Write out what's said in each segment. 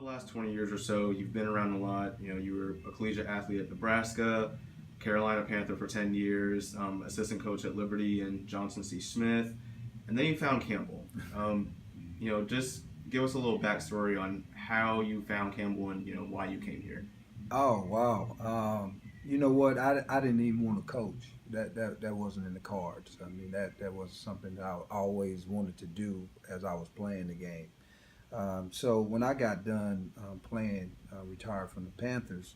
last 20 years or so, you've been around a lot. You were a collegiate athlete at Nebraska, Carolina Panther for 10 years, assistant coach at Liberty and Johnson C. Smith, and then you found Campbell. Just give us a little backstory on how you found Campbell and why you came here. Oh wow. You know what? I didn't even want to coach. That wasn't in the cards. I mean that was something that I always wanted to do as I was playing the game. So when I got done playing, retired from the Panthers,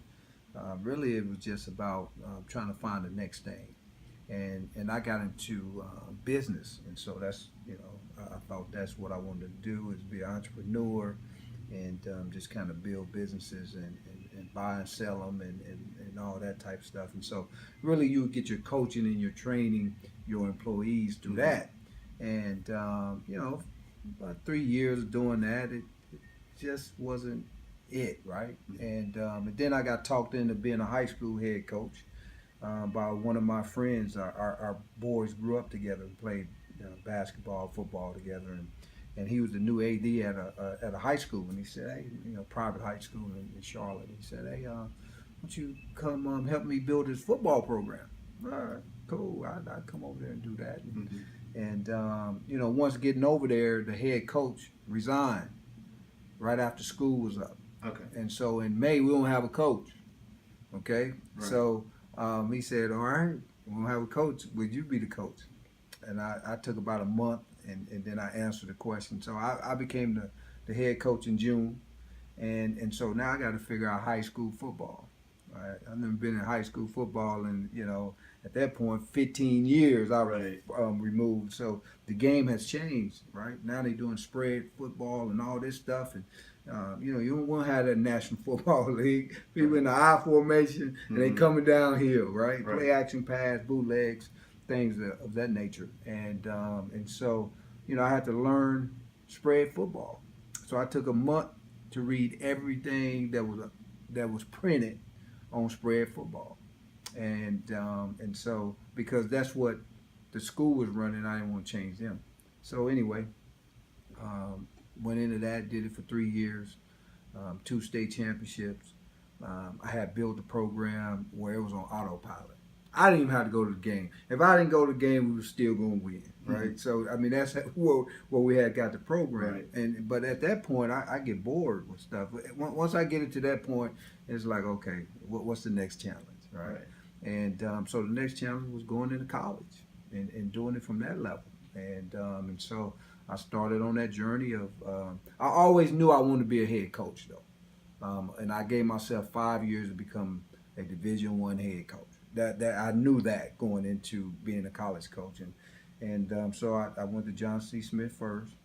really it was just about trying to find the next thing, and I got into business, and so that's I thought that's what I wanted to do is be an entrepreneur, and just kind of build businesses and buy and sell them and all that type of stuff. And so really you get your coaching and your training your employees through that, and about 3 years of doing that, it just wasn't it, right? And then I got talked into being a high school head coach by one of my friends. Our boys grew up together and played basketball, football together, and he was the new AD at a high school. And he said, hey, private high school in Charlotte. He said, hey, why don't you come help me build this football program? All right, cool. I'd come over there and do that. And once getting over there, the head coach resigned right after school was up. Okay. And so in May, we don't have a coach. Okay? Right. So he said, all right, we don't have a coach. Would you be the coach? And I took about a month, and then I answered the question. So I became the head coach in June. And so now I got to figure out high school football. Right? I've never been in high school football, and at that point, 15 years I was removed. So the game has changed, right? Now they're doing spread football and all this stuff, and you don't want to have that National Football League. People in the I formation, and they coming downhill, right? Play action pass, bootlegs, things of that nature, and so I had to learn spread football. So I took a month to read everything that was printed on spread football, and so because that's what the school was running, I didn't want to change them. So anyway, went into that, did it for 3 years, 2 state championships. I had built a program where it was on autopilot. I didn't even have to go to the game. If I didn't go to the game, we were still going to win, right? So I mean, that's where we had got the program. Right. But at that point, I get bored with stuff. Once I get it to that point, it's like, okay, what's the next challenge, right? And so the next challenge was going into college and doing it from that level. And so I started on that journey of. I always knew I wanted to be a head coach, though, and I gave myself 5 years to become a Division I head coach. That I knew that going into being a college coach, and so I went to Johnson C. Smith first.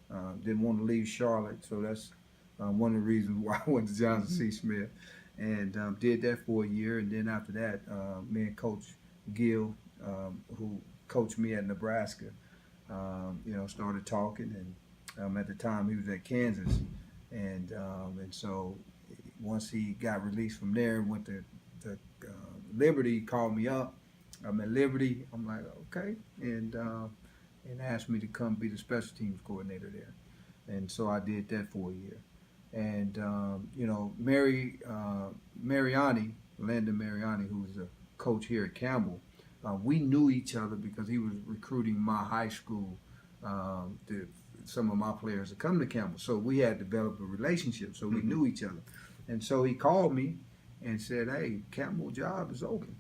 Didn't want to leave Charlotte, so that's one of the reasons why I went to Johnson C. Smith, and did that for a year. And then after that, me and Coach Gill, who coached me at Nebraska, started talking. And at the time he was at Kansas, and so once he got released from there and went to Liberty, called me up. I'm at Liberty. I'm like, okay, and asked me to come be the special teams coordinator there, and so I did that for a year. And Landon Mariani, who's a coach here at Campbell, we knew each other because he was recruiting my high school, some of my players to come to Campbell. So we had developed a relationship, so we knew each other. And so he called me and said, hey, Campbell job is open.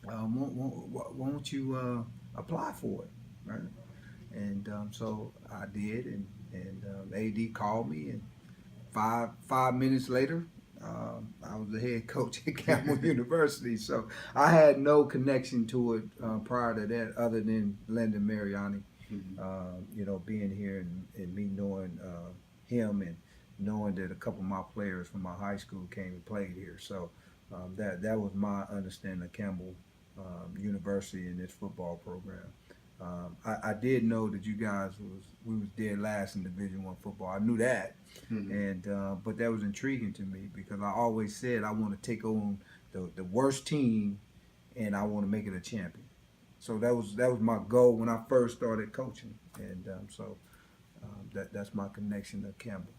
Why don't you apply for it, right? And so I did, and AD called me, and five minutes later, I was the head coach at Campbell University. So I had no connection to it prior to that other than Landon Mariani, being here and me knowing him and knowing that a couple of my players from my high school came and played here. So that was my understanding of Campbell University and this football program. I did know that you guys we was dead last in Division I football. I knew that, and but that was intriguing to me because I always said I want to take on the worst team, and I want to make it a champion. So that was my goal when I first started coaching, and so that's my connection to Campbell.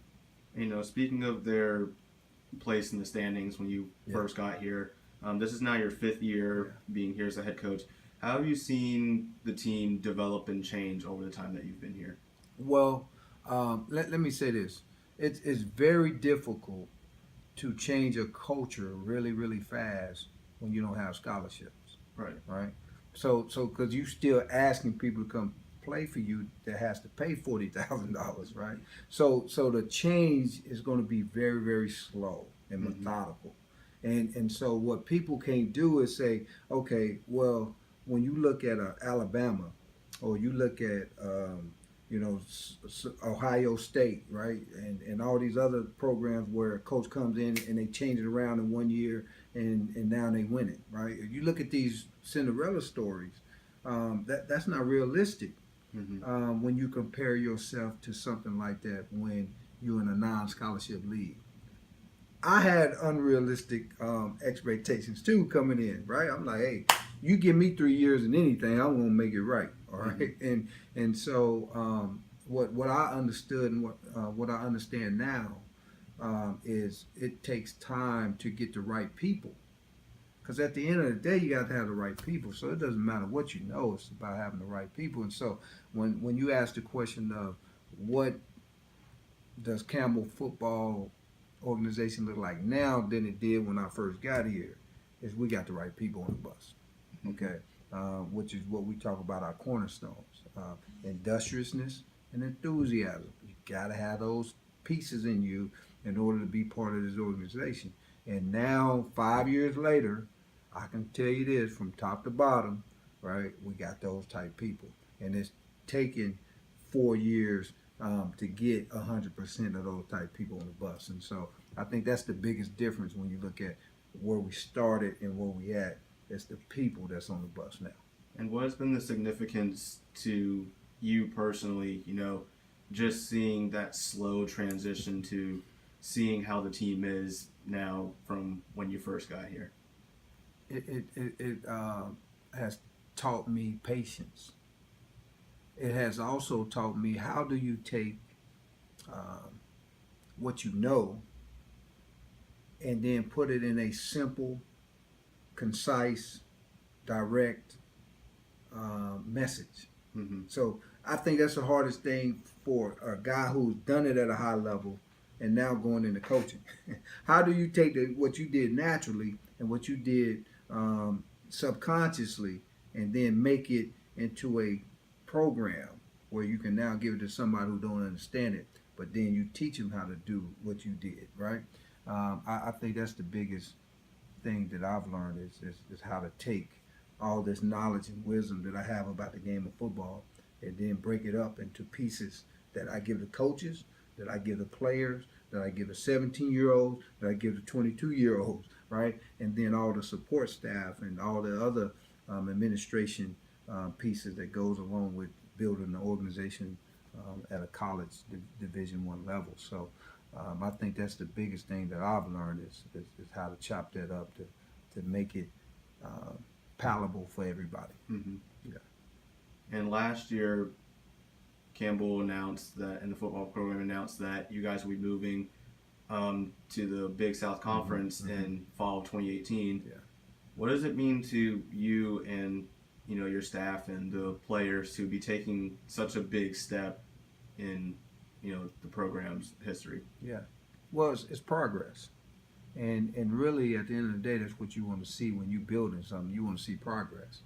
Speaking of their place in the standings when you Yeah. first got here, this is now your fifth year being here as a head coach. How have you seen the team develop and change over the time that you've been here? Well, let me say this. It's very difficult to change a culture really, really fast when you don't have scholarships, Right. right? So because you still asking people to come play for you that has to pay $40,000, right? So the change is going to be very, very slow and Mm-hmm. methodical, and so what people can't do is say, okay, well, when you look at Alabama, or you look at Ohio State, right, and all these other programs where a coach comes in and they change it around in 1 year and now they win it, right? If you look at these Cinderella stories, that's not realistic Mm-hmm. when you compare yourself to something like that when you're in a non-scholarship league. I had unrealistic expectations too coming in, right? I'm like, hey, you give me 3 years in anything, I'm gonna make it right, all right? Mm-hmm. And so what I understood and what I understand now is it takes time to get the right people. Because at the end of the day, you got to have the right people. So it doesn't matter what you know; it's about having the right people. And so when you ask the question of what does Campbell football organization look like now than it did when I first got here, is we got the right people on the bus, okay? Which is what we talk about our cornerstones, industriousness and enthusiasm. You got to have those pieces in you in order to be part of this organization. And now, 5 years later, I can tell you this from top to bottom, right? We got those type people, and it's taken 4 years to get 100% of those type people on the bus. And so I think that's the biggest difference when you look at where we started and where we at. It's the people that's on the bus now. And what has been the significance to you personally, just seeing that slow transition to seeing how the team is now from when you first got here? It has taught me patience. It has also taught me how do you take what you know and then put it in a simple, concise, direct message. Mm-hmm. So I think that's the hardest thing for a guy who's done it at a high level and now going into coaching. How do you take what you did naturally and what you did subconsciously and then make it into a program where you can now give it to somebody who don't understand it, but then you teach them how to do what you did, right? I think that's the biggest thing that I've learned is how to take all this knowledge and wisdom that I have about the game of football and then break it up into pieces that I give the coaches, that I give the players, that I give the 17-year-olds, that I give the 22-year-olds, right? And then all the support staff and all the other administration pieces that goes along with building an organization at a college Division I level. So I think that's the biggest thing that I've learned is how to chop that up to make it palatable for everybody. Mm-hmm. Yeah. And last year, Campbell announced that, and the football program announced that you guys will be moving to the Big South Conference in fall of 2018. Yeah. What does it mean to you and your staff and the players to be taking such a big step in the program's history? Yeah. Well, it's progress. And really, at the end of the day, that's what you want to see when you're building something. You want to see progress.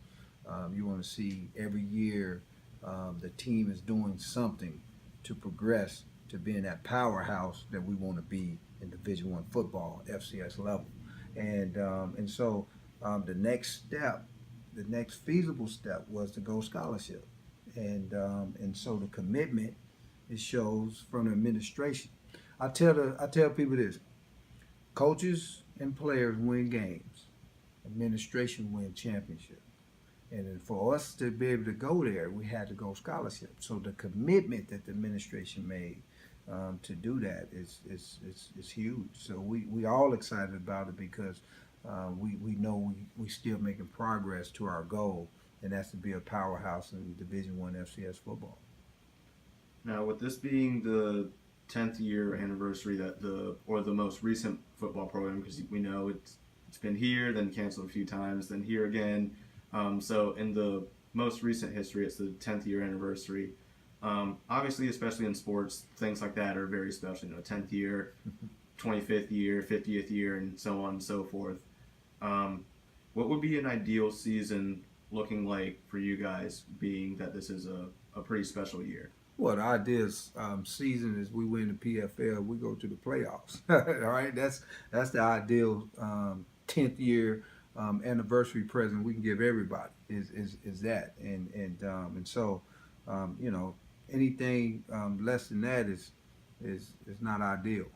You want to see every year the team is doing something to progress to being that powerhouse that we want to be in Division I football, FCS level. And so the next step, the next feasible step was to go scholarship. And so the commitment it shows from the administration. I tell people this: coaches and players win games, administration win championships. And for us to be able to go there, we had to go scholarship. So the commitment that the administration made to do that is huge. So we all excited about it because we know we still making progress to our goal, and that's to be a powerhouse in Division I FCS football. Now, with this being the 10th year anniversary that the most recent football program, because we know it's been here, then canceled a few times, then here again. So in the most recent history, it's the 10th year anniversary. Obviously, especially in sports, things like that are very special. 10th year, 25th year, 50th year, and so on and so forth. What would be an ideal season looking like for you guys, being that this is a pretty special year? Well, the ideal season is we win the PFL, we go to the playoffs. All right, that's the ideal 10th year anniversary present we can give everybody is that, and so anything less than that is not ideal.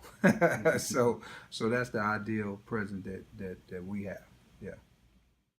So that's the ideal present that we have. Yeah.